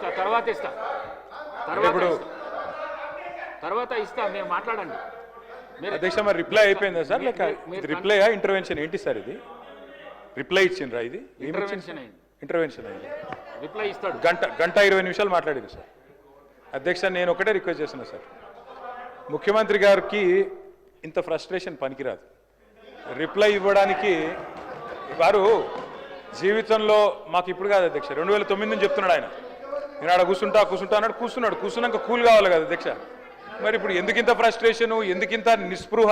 తర్వాత ఇస్తా మీరు మాట్లాడండి. అధ్యక్ష మరి రిప్లై అయిపోయిందా సార్ లేక రిప్లై ఇంటర్వెన్షన్ ఏంటి సార్ ఇది? రిప్లై ఇచ్చిండ్రా? ఇది ఇంటర్వెన్షన్ అయింది. రిప్లై ఇస్తాడు. గంట 20 నిమిషాలు మాట్లాడింది సార్. అధ్యక్ష నేను ఒకటే రిక్వెస్ట్ చేస్తున్నా సార్, ముఖ్యమంత్రి గారికి ఇంత ఫ్రస్ట్రేషన్ పనికిరాదు. రిప్లై ఇవ్వడానికి వారు జీవితంలో మాకు ఇప్పుడు కాదు అధ్యక్ష, 2009 నుంచి చెప్తున్నాడు ఆయన. నేను ఆడ కూర్చుంటా అన్నాడు, కూర్చున్నాక కూల్ కావాలి కదా అధ్యక్ష. మరి ఇప్పుడు ఎందుకింత ఫ్రస్ట్రేషను, ఎందుకింత నిస్పృహ,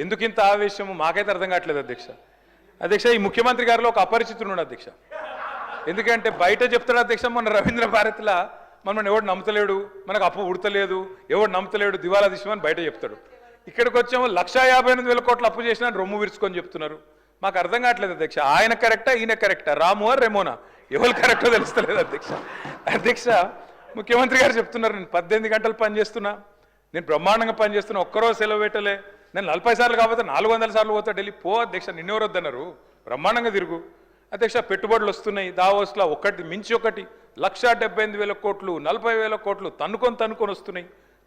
ఎందుకింత ఆవేశము మాకైతే అర్థం కావట్లేదు అధ్యక్ష. ఈ ముఖ్యమంత్రి గారిలో ఒక అపరిచితుడు అధ్యక్ష. ఎందుకంటే బయట చెప్తాడు అధ్యక్ష, మొన్న రవీంద్ర భారతిలా మనల్ని ఎవడు నమ్ముతలేడు, మనకు అప్పు ఉడతలేదు, ఎవడు నమ్ముతలేడు, దివాలా తీసామని బయట చెప్తాడు. ఇక్కడికి వచ్చాము 1,58,000 కోట్లు అప్పు చేసినా రొమ్ము విరుచుకొని చెప్తున్నారు. మాకు అర్థం కావట్లేదు అధ్యక్ష. ఆయన కరెక్టా ఈయన కరెక్టా, రాము రెమోనా, ఎవరు కరెక్టో తెలుస్తలేదు అధ్యక్ష. ముఖ్యమంత్రి గారు చెప్తున్నారు నేను 18 గంటలు పనిచేస్తున్నా, నేను బ్రహ్మాండంగా పనిచేస్తున్నా, ఒక్కరోజు సెలవు పెట్టలే, నేను 40 సార్లు కాకపోతే 400 సార్లు పోతా ఢిల్లీ. పో అధ్యక్ష, నిన్నెవరు వద్దన్నారు, బ్రహ్మాండంగా తిరుగు అధ్యక్ష. పెట్టుబడులు వస్తున్నాయి దావోస్లో, ఒకటి మించి ఒకటి, 1,78,000 కోట్లు, 40,000 కోట్లు తన్నుకొని వస్తున్నాయి.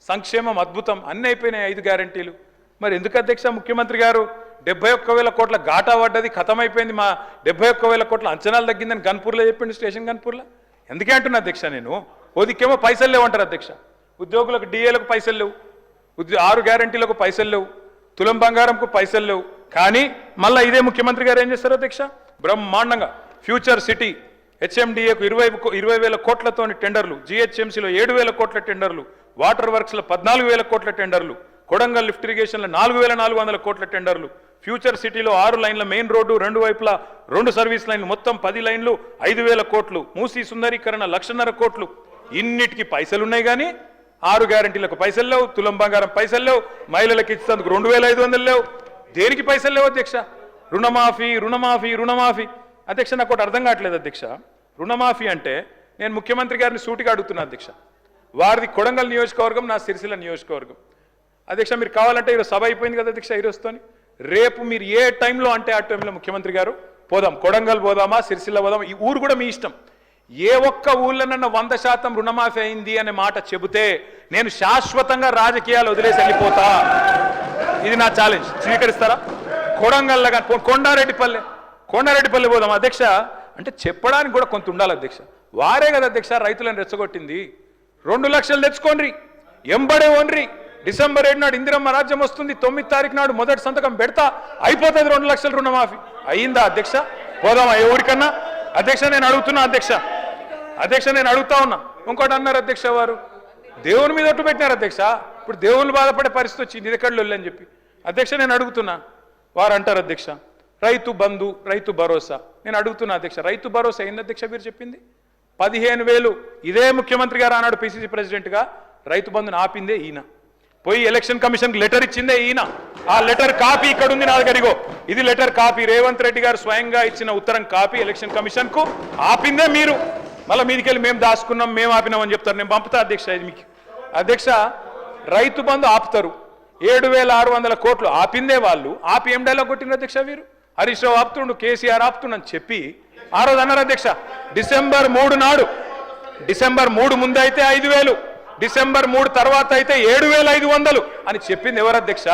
సంక్షేమం అద్భుతం, అన్నీ అయిపోయినాయి 5 గ్యారంటీలు. మరి ఎందుకు అధ్యక్ష ముఖ్యమంత్రి గారు 71,000 కోట్ల ఘాటా పడ్డది, ఖతమైపోయింది, మా 71,000 కోట్ల అంచనాలు తగ్గిందని గన్పూర్లో చెప్పిండు, స్టేషన్ గన్పూర్లో. ఎందుకే అంటున్నా అధ్యక్ష నేను, ఓదికేమో పైసలు లేవంటారు అధ్యక్ష, ఉద్యోగులకు డిఏలకు పైసలు లేవు, 6 గ్యారంటీలకు పైసలు లేవు, తులం బంగారంకు పైసలు లేవు. కానీ మళ్ళీ ఇదే ముఖ్యమంత్రి గారు ఏం చేస్తారు అధ్యక్ష, బ్రహ్మాండంగా ఫ్యూచర్ సిటీ హెచ్ఎండిఏకు 20,000 కోట్లతోని టెండర్లు, జిహెచ్ఎంసీలో 7,000 కోట్ల టెండర్లు, వాటర్ వర్క్స్లో 14,000 కోట్ల టెండర్లు, కొడంగల్ లిఫ్ట్ ఇరిగేషన్లో 4,400 కోట్ల టెండర్లు, ఫ్యూచర్ సిటీలో 6 లైన్ల మెయిన్ రోడ్డు, 2 వైపులా 2 సర్వీస్ లైన్లు, మొత్తం 10 లైన్లు, 5,000 కోట్లు, మూసీ సుందరీకరణ 1,50,000 కోట్లు. ఇన్నిటికీ పైసలు ఉన్నాయి కానీ 6 గ్యారంటీలకు పైసలు లేవు, తులం బంగారం పైసలు లేవు, మహిళలకు ఇచ్చేందుకు 2,500 లేవు. దేనికి పైసలు లేవు అధ్యక్ష? రుణమాఫీ అధ్యక్ష. నాకు ఒకటి అర్థం కావట్లేదు అధ్యక్ష. రుణమాఫీ అంటే నేను ముఖ్యమంత్రి గారిని సూటిగా అడుగుతున్నా అధ్యక్ష, వారిది కొడంగల్ నియోజకవర్గం, నా సిరిసిల్ల నియోజకవర్గం అధ్యక్ష. మీరు కావాలంటే ఈరోజు సభ అయిపోయింది కదా అధ్యక్ష ఈరోజుతోని, రేపు మీరు ఏ టైంలో అంటే ఆ టైంలో ముఖ్యమంత్రి గారు పోదాం, కొడంగల్ పోదామా, సిరిసిల్ల పోదామా, ఈ ఊరు కూడా మీ ఇష్టం. ఏ ఒక్క ఊళ్ళోనన్నా 100% రుణమాఫీ అయింది అనే మాట చెబితే నేను శాశ్వతంగా రాజకీయాలు వదిలేసి వెళ్ళిపోతా. ఇది నా ఛాలెంజ్, స్వీకరిస్తారా? కొడంగల్ కొండారెడ్డిపల్లి పోదాం అధ్యక్ష. అంటే చెప్పడానికి కూడా కొంత ఉండాలి అధ్యక్ష. వారే కదా అధ్యక్ష రైతులను రెచ్చగొట్టింది. 2 లక్షలు తెచ్చుకోండి, ఎంబడే ఓన్రి, డిసెంబర్ 7 నాడు ఇందిరమ్మ రాజ్యం వస్తుంది, 9 తారీఖు నాడు మొదటి సంతకం పెడతా, అయిపోతుంది 2 లక్షల రుణమాఫీ. అయ్యిందా అధ్యక్ష? పోదామా ఏ ఊరికన్నా అధ్యక్ష? నేను అడుగుతున్నా అధ్యక్ష నేను అడుగుతా ఉన్నా. ఇంకోటి అన్నారు అధ్యక్ష, వారు దేవుని మీద ఒట్టు పెట్టినారు అధ్యక్ష. ఇప్పుడు దేవుళ్ళు బాధపడే పరిస్థితి వచ్చింది, ఇది ఎక్కడ అని చెప్పి అధ్యక్ష నేను అడుగుతున్నా. వారు అంటారు అధ్యక్ష రైతు బంధు, రైతు భరోసా. నేను అడుగుతున్నా అధ్యక్ష, రైతు భరోసా ఏంది అధ్యక్ష? మీరు చెప్పింది 15,000. ఇదే ముఖ్యమంత్రి గారు ఆనాడు పిసిసి ప్రెసిడెంట్గా రైతు బంధుని ఆపిందే ఈయన. పోయి ఎలక్షన్ కమిషన్కి లెటర్ ఇచ్చిందే ఈయన. ఆ లెటర్ కాపీ ఇక్కడ ఉంది నా దగ్గర. ఇది లెటర్ కాపీ, రేవంత్ రెడ్డి గారు స్వయంగా ఇచ్చిన ఉత్తరం కాపీ ఎలక్షన్ కమిషన్కు. ఆపిందే మీరు. మళ్ళీ మీదికెళ్ళి మేము దాచుకున్నాం, మేము ఆపినామని చెప్తారు. నేను పంపుతా అధ్యక్ష ఇది మీకు. అధ్యక్ష రైతు బంధు ఆపుతారు, 7,600 కోట్లు ఆపిందే వాళ్ళు. ఆపి ఏం డైలాగ్ కొట్టింది అధ్యక్ష వీరు? హరీష్ రావు ఆపుతుండు, కేసీఆర్ ఆపుతుండని చెప్పి ఆ రోజు అన్నారు అధ్యక్ష. డిసెంబర్ 3 నాడు, డిసెంబర్ 3 ముందు అయితే 5,000, డిసెంబర్ 3 తర్వాత అయితే 7,500 అని చెప్పింది ఎవరు అధ్యక్ష?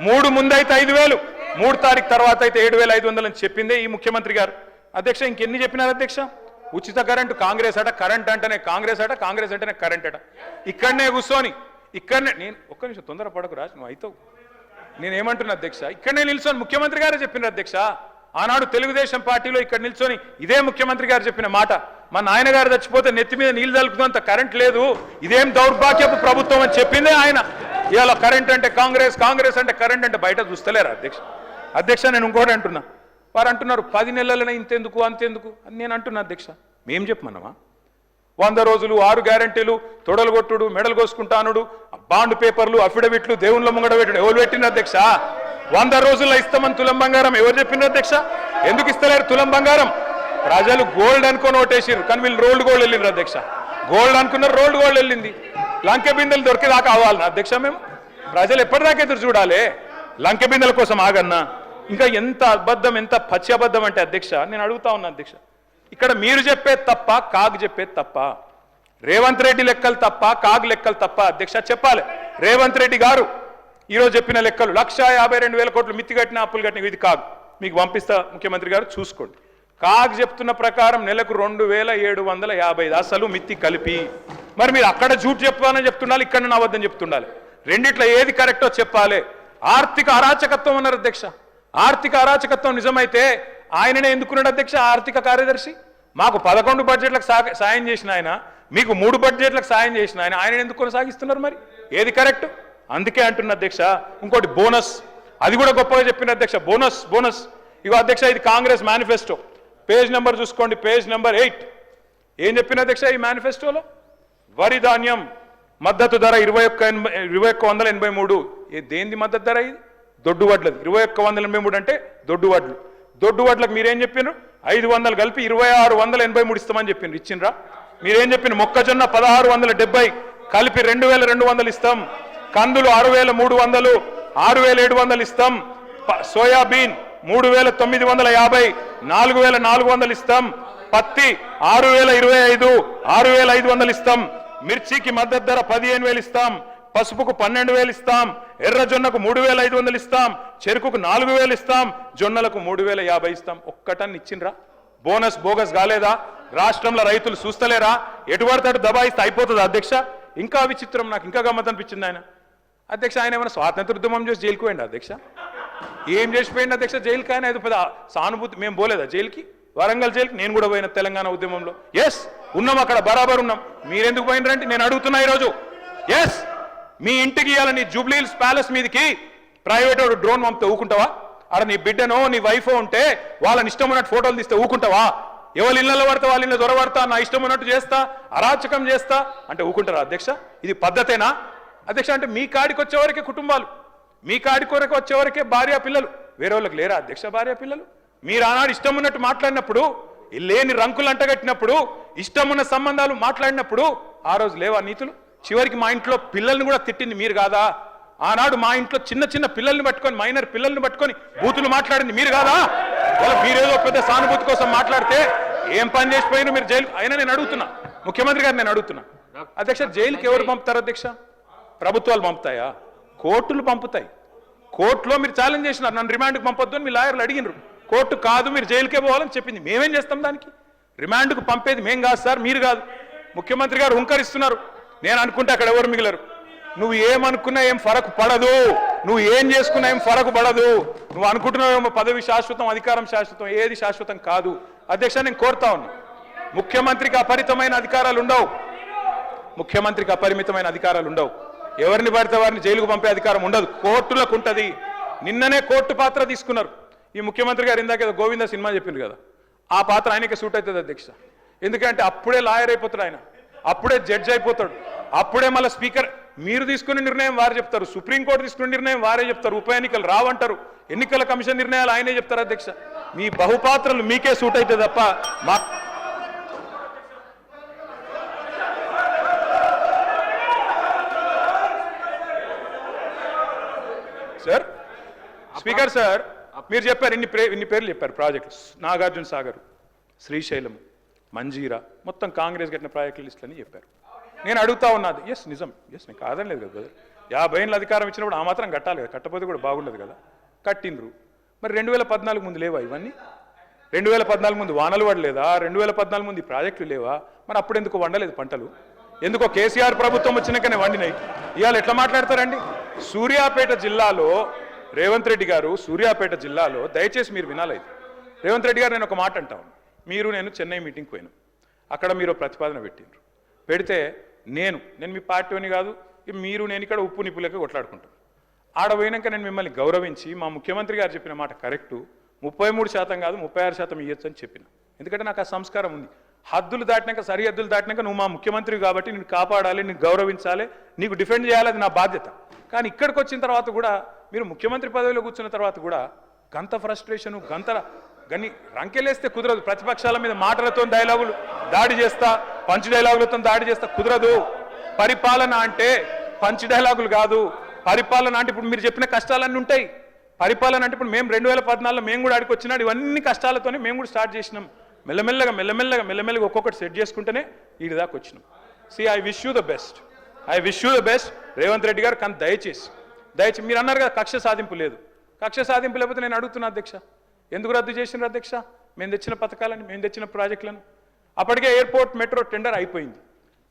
3 ముందు అయితే 5,000, 3 తారీఖు తర్వాత అయితే 7,500 అని చెప్పిందే ఈ ముఖ్యమంత్రి గారు. అధ్యక్ష ఇంకెన్ని చెప్పినారు అధ్యక్ష? ఉచిత కరెంటు కాంగ్రెస్ అట, కరెంట్ అంటేనే కాంగ్రెస్ అట, కాంగ్రెస్ అంటేనే కరెంట్ అట. ఇక్కడనే కూర్చొని నేను ఒక్క నిమిషం తొందరపడకు రాజు, నువ్వు అవుతావు. నేనేమంటున్నా అధ్యక్ష, ఇక్కడనే నిల్చొని ముఖ్యమంత్రి గారే చెప్పినారు అధ్యక్ష. ఆనాడు తెలుగుదేశం పార్టీలో ఇక్కడ నిల్చొని ఇదే ముఖ్యమంత్రి గారు చెప్పిన మాట, మా నాయన గారు చచ్చిపోతే నెత్తి మీద నీళ్ళు తలుపుతున్నంత కరెంట్ లేదు, ఇదేం దౌర్భాగ్యపు ప్రభుత్వం అని చెప్పిందే ఆయన. ఇవాళ కరెంట్ అంటే కాంగ్రెస్, కాంగ్రెస్ అంటే కరెంట్ అంటే బయట చూస్తలేరా అధ్యక్ష? నేను ఇంకోటి అంటున్నా. వారు అంటున్నారు 10 నెలలనే ఇంతెందుకు అంతెందుకు అని నేను అంటున్నా అధ్యక్ష. మేం చెప్పమన్నామా? 100 రోజులు, 6 గ్యారంటీలు, తొడలు కొట్టుడు, మెడలు కోసుకుంటానుడు, బాండ్ పేపర్లు, అఫిడవిట్లు, దేవుళ్ళ ముంగడ పెట్టుడు ఎవరు పెట్టిన అధ్యక్ష? 100 రోజుల్లో ఇస్తామని తులం బంగారం ఎవరు చెప్పింది అధ్యక్ష? ఎందుకు ఇస్తలేరు తులం బంగారం? ప్రజలు గోల్డ్ అనుకొని ఓటేసారు, కానీ వీళ్ళు రోల్డ్ గోల్డ్ వెళ్ళిండ్రు అధ్యక్ష. గోల్డ్ అనుకున్నారు, రోల్డ్ గోల్డ్ వెళ్ళింది. లంకె బిందెలు దొరికేదాకా అవ్వాలన్నా అధ్యక్ష మేము? ప్రజలు ఎప్పటిదాకా ఎదురు చూడాలి? లంకె బిందెల కోసం ఆగన్నా? ఇంకా ఎంత అబద్ధం, ఎంత పచ్చి అబద్ధం అంటే అధ్యక్ష నేను అడుగుతా ఉన్నా అధ్యక్ష, ఇక్కడ మీరు చెప్పేది తప్ప, కాగు చెప్పేది తప్ప? రేవంత్ రెడ్డి లెక్కలు తప్ప కాగ్ లెక్కలు తప్ప అధ్యక్ష చెప్పాలి. రేవంత్ రెడ్డి గారు ఈరోజు చెప్పిన లెక్కలు 1,52,000 కోట్లు మిత్తి కట్టిన అప్పులు కట్టిన ఇది కాగ్. మీకు పంపిస్తా ముఖ్యమంత్రి గారు చూసుకోండి. కాగ్ చెప్తున్న ప్రకారం నెలకు 2,750 అసలు మిత్తి కలిపి. మరి మీరు అక్కడ జూట్ చెప్పాలని చెప్తుండాలి, ఇక్కడ నా వద్దని చెప్తుండాలి. రెండిట్లో ఏది కరెక్టో చెప్పాలి. ఆర్థిక అరాచకత్వం అన్నారు అధ్యక్ష. ఆర్థిక అరాచకత్వం నిజమైతే ఆయననే ఎందుకున్నాడు అధ్యక్ష ఆర్థిక కార్యదర్శి? మాకు 11 బడ్జెట్లకు సాయం చేసిన ఆయన, మీకు 3 బడ్జెట్లకు సాయం చేసిన ఆయన ఎందుకు కొనసాగిస్తున్నారు? మరి ఏది కరెక్ట్? అందుకే అంటున్న అధ్యక్ష. ఇంకోటి బోనస్, అది కూడా గొప్పగా చెప్పిన అధ్యక్ష. బోనస్ ఇగో అధ్యక్ష, ఇది కాంగ్రెస్ మేనిఫెస్టో. పేజ్ నెంబర్ చూసుకోండి, పేజ్ నెంబర్ 8. ఏం చెప్పిన అధ్యక్ష ఈ మేనిఫెస్టోలో? వరి ధాన్యం మద్దతు ధర 2183. దేనిది మద్దతు ధర? ఇది దొడ్డు వడ్లది. 2183 అంటే దొడ్డు వడ్లు. దొడ్డు వడ్లకు మీరేం చెప్పినారు? 500 కలిపి 2683 ఇస్తామని చెప్పినారు. ఇచ్చిండ్రా? మీరేం చెప్పిన? మొక్కజొన్న 1670 కలిపి 2200 ఇస్తాం. కందులు 6300, 6700 ఇస్తాం. సోయాబీన్ 3950, 4400 ఇస్తాం. పత్తి 6025, 6500 ఇస్తాం. మిర్చికి మద్దతు ధర 15,000 ఇస్తాం. పసుపుకు 12,000 ఇస్తాం. ఎర్రజొన్నకు 3,500 ఇస్తాం. చెరుకుకు 4,000 ఇస్తాం. జొన్నలకు 3,050 ఇస్తాం. ఒక్కటన్ని ఇచ్చిండ్రా? బోనస్ బోగస్ కాలేదా? రాష్ట్రంలో రైతులు చూస్తలేరా? ఎటువడతాడు దబాయిస్తే అయిపోతుంది అధ్యక్ష. ఇంకా విచిత్రం, నాకు ఇంకా గమ్మత్ అనిపించింది ఆయన అధ్యక్ష. ఆయన ఏమైనా స్వాతంత్ర ఉద్యమం చేసి జైలుకు పోయింది అధ్యక్ష? ఏం చేసిపోయింది అధ్యక్ష జైలుకి? ఆయన ఏదో పెద్ద సానుభూతి. మేము పోలేదా జైలుకి? వరంగల్ జైలుకి నేను కూడా పోయిన తెలంగాణ ఉద్యమంలో. ఎస్ ఉన్నాం, అక్కడ బరాబర్ ఉన్నాం. మీరెందుకు పోయినరంటే నేను అడుగుతున్నా ఈరోజు. ఎస్, మీ ఇంటికి ఇవ్వాలని జూబ్లీహిల్స్ ప్యాలెస్ మీదకి ప్రైవేట్ డ్రోన్ పంపితే ఊకుంటావా? అక్కడ నీ బిడ్డనో నీ వైఫో ఉంటే వాళ్ళని ఇష్టం ఉన్నట్టు ఫోటోలు తీస్తే ఊకుంటావా? ఎవరి ఇళ్లలో పడతా వాళ్ళ ఇళ్ళ దొరబడతా, నా ఇష్టం ఉన్నట్టు చేస్తా, అరాచకం చేస్తా అంటే ఊకుంటారా అధ్యక్ష? ఇది పద్ధతేనా అధ్యక్ష? అంటే మీ కాడికి వచ్చేవరకే కుటుంబాలు, మీ కాడి కొరకు వచ్చేవరకే భార్య పిల్లలు, వేరే వాళ్ళకి లేరా అధ్యక్ష భార్య పిల్లలు? మీరు ఆనాడు ఇష్టం ఉన్నట్టు మాట్లాడినప్పుడు, లేని రంకులు అంటగట్టినప్పుడు, ఇష్టం ఉన్న సంబంధాలు మాట్లాడినప్పుడు ఆ రోజు లేవా నీతులు? చివరికి మా ఇంట్లో పిల్లల్ని కూడా తిట్టింది మీరు కాదా? ఆనాడు మా ఇంట్లో చిన్న చిన్న పిల్లల్ని పట్టుకొని, మైనర్ పిల్లల్ని పట్టుకొని బూతులు మాట్లాడింది మీరు కాదా? వాళ్ళ మీరేదో పెద్ద సానుభూతి కోసం మాట్లాడితే ఏం పని చేసిపోయినా మీరు జైలు. అయినా నేను అడుగుతున్నా ముఖ్యమంత్రి గారు, నేను అడుగుతున్నా అధ్యక్ష, జైలుకి ఎవరు పంపుతారు అధ్యక్ష? ప్రభుత్వాలు పంపుతాయా? కోర్టులు పంపుతాయి. కోర్టులో మీరు ఛాలెంజ్ చేసినారు, నన్ను రిమాండ్కి పంపొద్దు అని మీ లాయర్లు అడిగినారు. కోర్టు కాదు మీరు జైలుకే పోవాలని చెప్పింది. మేమేం చేస్తాం దానికి? రిమాండ్కు పంపేది మేం కాదు సార్, మీరు కాదు. ముఖ్యమంత్రి గారు హుంకరిస్తున్నారు. నేను అనుకుంటే అక్కడ ఎవరు మిగిలరు. నువ్వు ఏమనుకున్నా ఏం ఫరకు పడదు, నువ్వు ఏం చేసుకున్నా ఏం ఫరకు పడదు. నువ్వు అనుకుంటున్నావేమో పదవి శాశ్వతం, అధికారం శాశ్వతం. ఏది శాశ్వతం కాదు అధ్యక్ష. నేను కోరుతా ఉన్నా, ముఖ్యమంత్రికి అపరిమితమైన అధికారాలు ఉండవు. ముఖ్యమంత్రికి అపరిమితమైన అధికారాలు ఉండవు. ఎవరిని పడితే వారిని జైలుకు పంపే అధికారం ఉండదు, కోర్టులకు ఉంటుంది. నిన్ననే కోర్టు పాత్ర తీసుకున్నారు ఈ ముఖ్యమంత్రి గారు. ఇందాక గోవింద సినిమా చెప్పింది కదా, ఆ పాత్ర ఆయనకే సూట్ అవుతుంది అధ్యక్ష. ఎందుకంటే అప్పుడే లాయర్ అయిపోతాడు ఆయన, అప్పుడే జడ్జి అయిపోతాడు, అప్పుడే మళ్ళీ స్పీకర్. మీరు తీసుకునే నిర్ణయం వారు చెప్తారు, సుప్రీంకోర్టు తీసుకునే నిర్ణయం వారే చెప్తారు, ఉప ఎన్నికలు రావంటారు, ఎన్నికల కమిషన్ నిర్ణయాలు ఆయనే చెప్తారు అధ్యక్ష. మీ బహుపాత్రలు మీకే సూట్ అయితే తప్ప మా సార్ స్పీకర్ సార్ మీరు చెప్పారు, ఇన్ని పేర్లు చెప్పారు ప్రాజెక్టులు. నాగార్జున సాగర్, శ్రీశైలం, మంజీరా, మొత్తం కాంగ్రెస్ కట్టిన ప్రాజెక్టుల లిస్టులని చెప్పారు. నేను అడుగుతా ఉన్నది, ఎస్ నిజం, ఎస్ నేను కాదనలేదు కదా బ్రదర్. 50 ఏళ్ళ అధికారం ఇచ్చినప్పుడు ఆ మాత్రం కట్టాలి కదా, కట్టకపోతే కూడా బాగుండదు కదా. కట్టిండ్రు. మరి 2014 ముందు లేవా ఇవన్నీ? 2014 ముందు వానలు పడలేదా? 2014 ముందు ఈ ప్రాజెక్టులు లేవా? మరి అప్పుడు ఎందుకు వండలేదు పంటలు? ఎందుకో కేసీఆర్ ప్రభుత్వం వచ్చినాకనే వండినాయి. ఇవాళ ఎట్లా మాట్లాడతారండి? సూర్యాపేట జిల్లాలో రేవంత్ రెడ్డి గారు, సూర్యాపేట జిల్లాలో దయచేసి మీరు వినాలి. రేవంత్ రెడ్డి గారు నేను ఒక మాట అంటాను. మీరు నేను చెన్నై మీటింగ్కి పోయినాం, అక్కడ మీరు ప్రతిపాదన పెట్టిండ్రు. పెడితే నేను మీ పార్టీని కాదు, మీరు నేను ఇక్కడ ఉప్పు నిప్పులకి కొట్లాడుకుంటాం. ఆడ పోయినాక నేను మిమ్మల్ని గౌరవించి మా ముఖ్యమంత్రి గారు చెప్పిన మాట కరెక్టు, 33% కాదు 36% ఇవ్వచ్చు అని చెప్పిన. ఎందుకంటే నాకు ఆ సంస్కారం ఉంది. హద్దులు దాటినాక, సరిహద్దులు దాటినాక నువ్వు మా ముఖ్యమంత్రి కాబట్టి నేను కాపాడాలి, నేను గౌరవించాలి, నీకు డిఫెండ్ చేయాలి, అది నా బాధ్యత. కానీ ఇక్కడికి వచ్చిన తర్వాత కూడా మీరు ముఖ్యమంత్రి పదవిలో కూర్చున్న తర్వాత కూడా గంత ఫ్రస్ట్రేషను, గని రంకెలేస్తే కుదరదు. ప్రతిపక్షాల మీద మాటలతో డైలాగులు దాడి చేస్తా, పంచ్ డైలాగులతో దాడి చేస్తా కుదరదు. పరిపాలన అంటే పంచ్ డైలాగులు కాదు. పరిపాలన అంటే ఇప్పుడు మీరు చెప్పిన కష్టాలన్నీ ఉంటాయి. పరిపాలన అంటే ఇప్పుడు మేము 2014లో మేము కూడా ఆడికి వచ్చినాడు, ఇవన్నీ కష్టాలతోనే మేము కూడా స్టార్ట్ చేసినాం. మెల్లమెల్లగా ఒక్కొక్కటి సెట్ చేసుకుంటేనే వీడి దాకా వచ్చినాం. I wish you the best Revanth Reddy గారు. కానీ దయచేసి మీరు అన్నారు కదా కక్ష సాధింపు లేదు. కక్ష సాధింపు లేకపోతే నేను అడుగుతున్నా అధ్యక్ష, ఎందుకు రద్దు చేసినారు అధ్యక్ష? మేము తెచ్చిన పథకాలని, మేము తెచ్చిన ప్రాజెక్టులను. అప్పటికే ఎయిర్పోర్ట్ మెట్రో టెండర్ అయిపోయింది.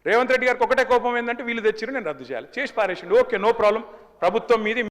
రేవంత్ రెడ్డి గారికి ఒకటే కోపం ఏంటంటే వీళ్ళు తెచ్చిరు, నేను రద్దు చేయాలి, చేసి పారేసిండు. ఓకే, నో ప్రాబ్లం, ప్రభుత్వం మీది.